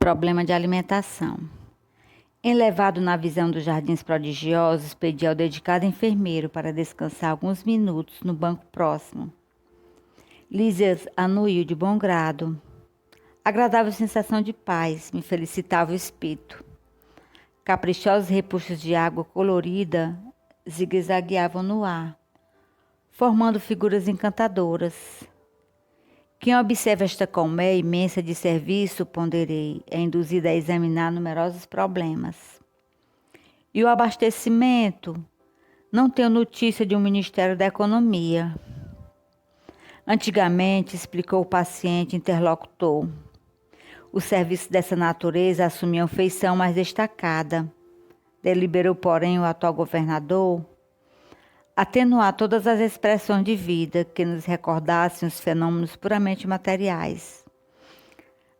problema de alimentação. Enlevado na visão dos jardins prodigiosos, pedi ao dedicado enfermeiro para descansar alguns minutos no banco próximo. Lísias anuiu de bom grado. Agradável sensação de paz me felicitava o espírito. Caprichosos repuxos de água colorida zigue-zagueavam no ar, formando figuras encantadoras. Quem observa esta colmeia imensa de serviço, ponderei, é induzida a examinar numerosos problemas. E o abastecimento? Não tenho notícia de um Ministério da Economia. Antigamente, explicou o paciente interlocutor, os serviços dessa natureza assumiam feição mais destacada. Deliberou, porém, o atual governador atenuar todas as expressões de vida que nos recordassem os fenômenos puramente materiais.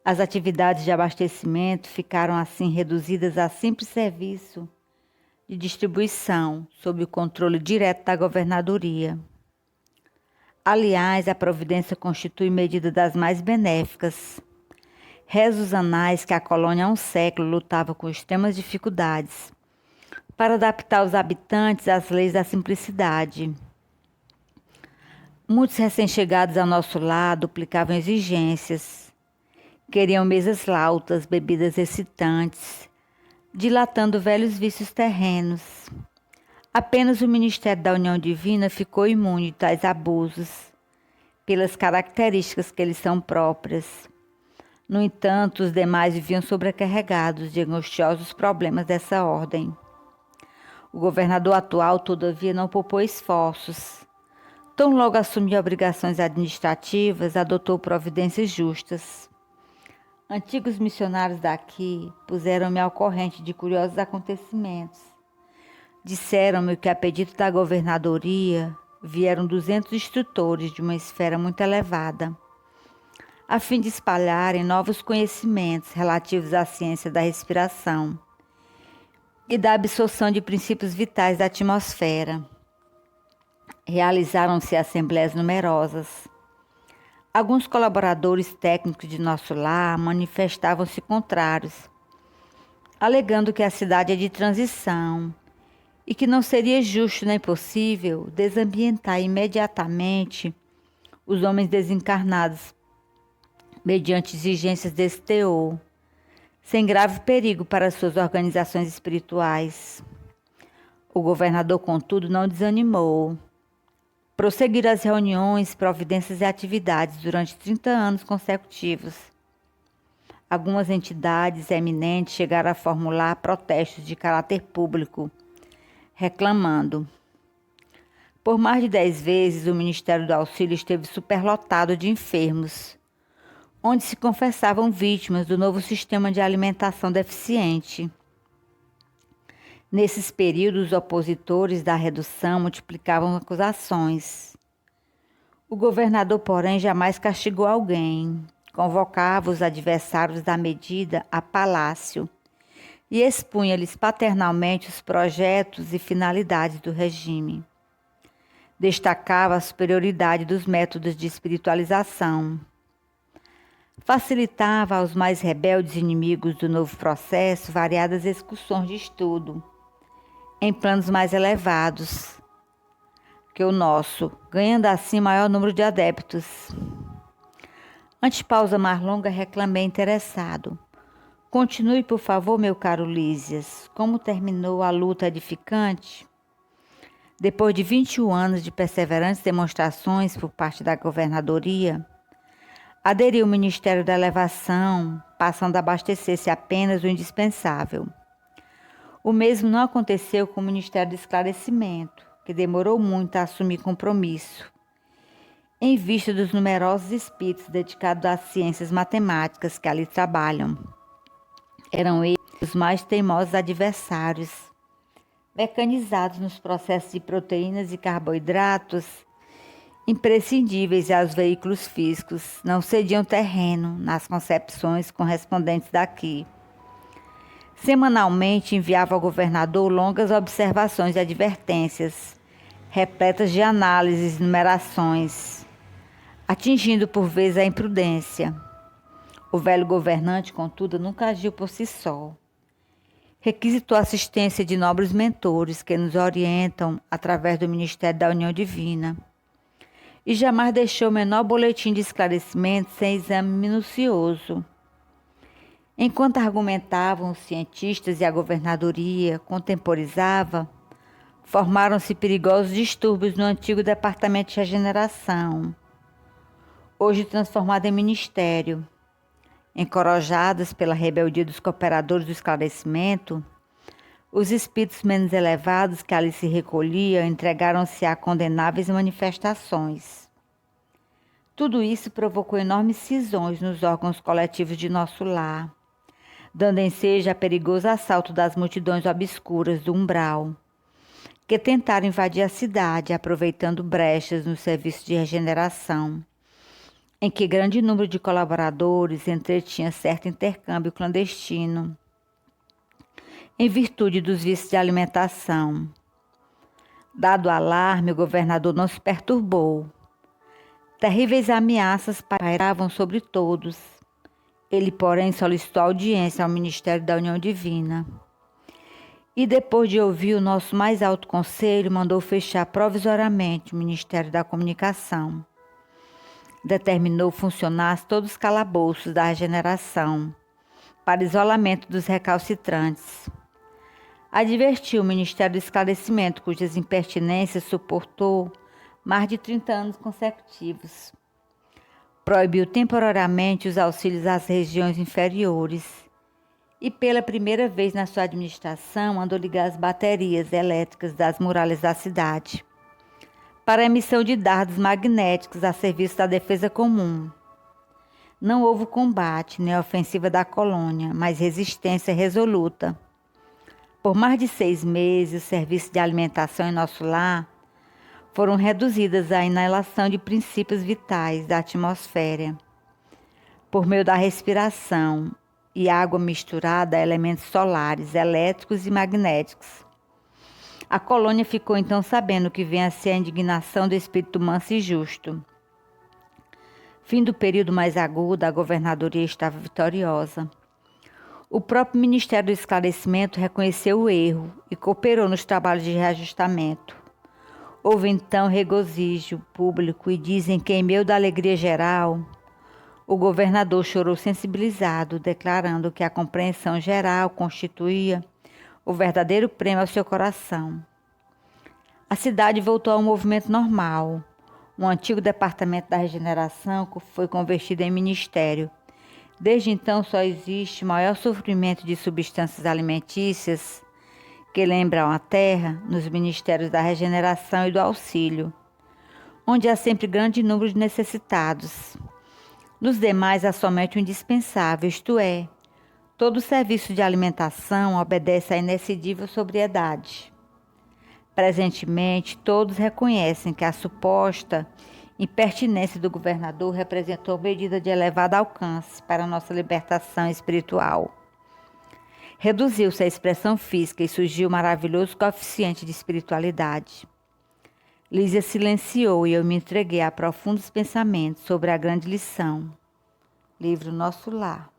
As atividades de abastecimento ficaram assim reduzidas a simples serviço de distribuição, sob o controle direto da governadoria. Aliás, a providência constitui medida das mais benéficas. Rezos anais que a colônia há um século lutava com extremas dificuldades para adaptar os habitantes às leis da simplicidade. Muitos recém-chegados ao nosso lar duplicavam exigências. Queriam mesas lautas, bebidas excitantes, dilatando velhos vícios terrenos. Apenas o Ministério da União Divina ficou imune de tais abusos, pelas características que lhes são próprias. No entanto, os demais viviam sobrecarregados de angustiosos problemas dessa ordem. O governador atual, todavia, não poupou esforços. Tão logo assumiu obrigações administrativas, adotou providências justas. Antigos missionários daqui puseram-me ao corrente de curiosos acontecimentos. Disseram-me que, a pedido da governadoria, vieram 200 instrutores de uma esfera muito elevada, a fim de espalharem novos conhecimentos relativos à ciência da respiração e da absorção de princípios vitais da atmosfera. Realizaram-se assembleias numerosas. Alguns colaboradores técnicos de nosso lar manifestavam-se contrários, alegando que a cidade é de transição e que não seria justo nem possível desambientar imediatamente os homens desencarnados mediante exigências desse teor, sem grave perigo para suas organizações espirituais. O governador, contudo, não desanimou. Prosseguiram as reuniões, providências e atividades durante 30 anos consecutivos. Algumas entidades eminentes chegaram a formular protestos de caráter público, reclamando. Por mais de 10 vezes, o Ministério do Auxílio esteve superlotado de enfermos, onde se confessavam vítimas do novo sistema de alimentação deficiente. Nesses períodos, os opositores da redução multiplicavam acusações. O governador, porém, jamais castigou alguém. Convocava os adversários da medida a palácio e expunha-lhes paternalmente os projetos e finalidades do regime. Destacava a superioridade dos métodos de espiritualização. Facilitava aos mais rebeldes inimigos do novo processo variadas excursões de estudo, em planos mais elevados que o nosso, ganhando assim maior número de adeptos. Ante pausa mais longa, reclamei interessado. Continue, por favor, meu caro Lísias. Como terminou a luta edificante? Depois de 21 anos de perseverantes demonstrações por parte da governadoria, aderiu o Ministério da Elevação, passando a abastecer-se apenas do indispensável. O mesmo não aconteceu com o Ministério do Esclarecimento, que demorou muito a assumir compromisso, em vista dos numerosos espíritos dedicados às ciências matemáticas que ali trabalham. Eram eles os mais teimosos adversários, mecanizados nos processos de proteínas e carboidratos, imprescindíveis aos veículos físicos, não cediam terreno nas concepções correspondentes daqui. Semanalmente enviava ao governador longas observações e advertências, repletas de análises e numerações, atingindo por vezes a imprudência. O velho governante, contudo, nunca agiu por si só. Requisitou a assistência de nobres mentores que nos orientam através do Ministério da União Divina e jamais deixou o menor boletim de esclarecimento sem exame minucioso. Enquanto argumentavam os cientistas e a governadoria contemporizava, formaram-se perigosos distúrbios no antigo Departamento de Regeneração, hoje transformado em ministério. Encorajados pela rebeldia dos cooperadores do esclarecimento, os espíritos menos elevados que ali se recolhiam entregaram-se a condenáveis manifestações. Tudo isso provocou enormes cisões nos órgãos coletivos de nosso lar, dando ensejo a perigoso assalto das multidões obscuras do umbral, que tentaram invadir a cidade, aproveitando brechas no serviço de regeneração, em que grande número de colaboradores entretinha certo intercâmbio clandestino, em virtude dos vícios de alimentação. Dado o alarme, o governador não se perturbou. Terríveis ameaças pairavam sobre todos. Ele, porém, solicitou audiência ao Ministério da União Divina. E, depois de ouvir o nosso mais alto conselho, mandou fechar provisoriamente o Ministério da Comunicação. Determinou funcionar todos os calabouços da regeneração, para isolamento dos recalcitrantes. Advertiu o Ministério do Esclarecimento, cujas impertinências suportou mais de 30 anos consecutivos. Proibiu temporariamente os auxílios às regiões inferiores e, pela primeira vez na sua administração, mandou ligar as baterias elétricas das muralhas da cidade para a emissão de dardos magnéticos a serviço da defesa comum. Não houve combate nem ofensiva da colônia, mas resistência resoluta. Por mais de 6 meses, os serviços de alimentação em nosso lar foram reduzidas à inalação de princípios vitais da atmosfera, por meio da respiração e água misturada a elementos solares, elétricos e magnéticos. A colônia ficou então sabendo que vem a ser a indignação do espírito manso e justo. Fim do período mais agudo, a governadoria estava vitoriosa. O próprio Ministério do Esclarecimento reconheceu o erro e cooperou nos trabalhos de reajustamento. Houve então regozijo público e dizem que, em meio da alegria geral, o governador chorou sensibilizado, declarando que a compreensão geral constituía o verdadeiro prêmio ao seu coração. A cidade voltou ao movimento normal. O antigo departamento da regeneração foi convertido em ministério. Desde então só existe maior sofrimento de substâncias alimentícias que lembram a terra nos ministérios da regeneração e do auxílio, onde há sempre grande número de necessitados. Nos demais há somente o indispensável, isto é, todo serviço de alimentação obedece à inexcedível sobriedade. Presentemente, todos reconhecem que a suposta impertinência do governador representou medida de elevado alcance para nossa libertação espiritual. Reduziu-se a expressão física e surgiu o maravilhoso coeficiente de espiritualidade. Lísia silenciou e eu me entreguei a profundos pensamentos sobre a grande lição. Livro Nosso Lar.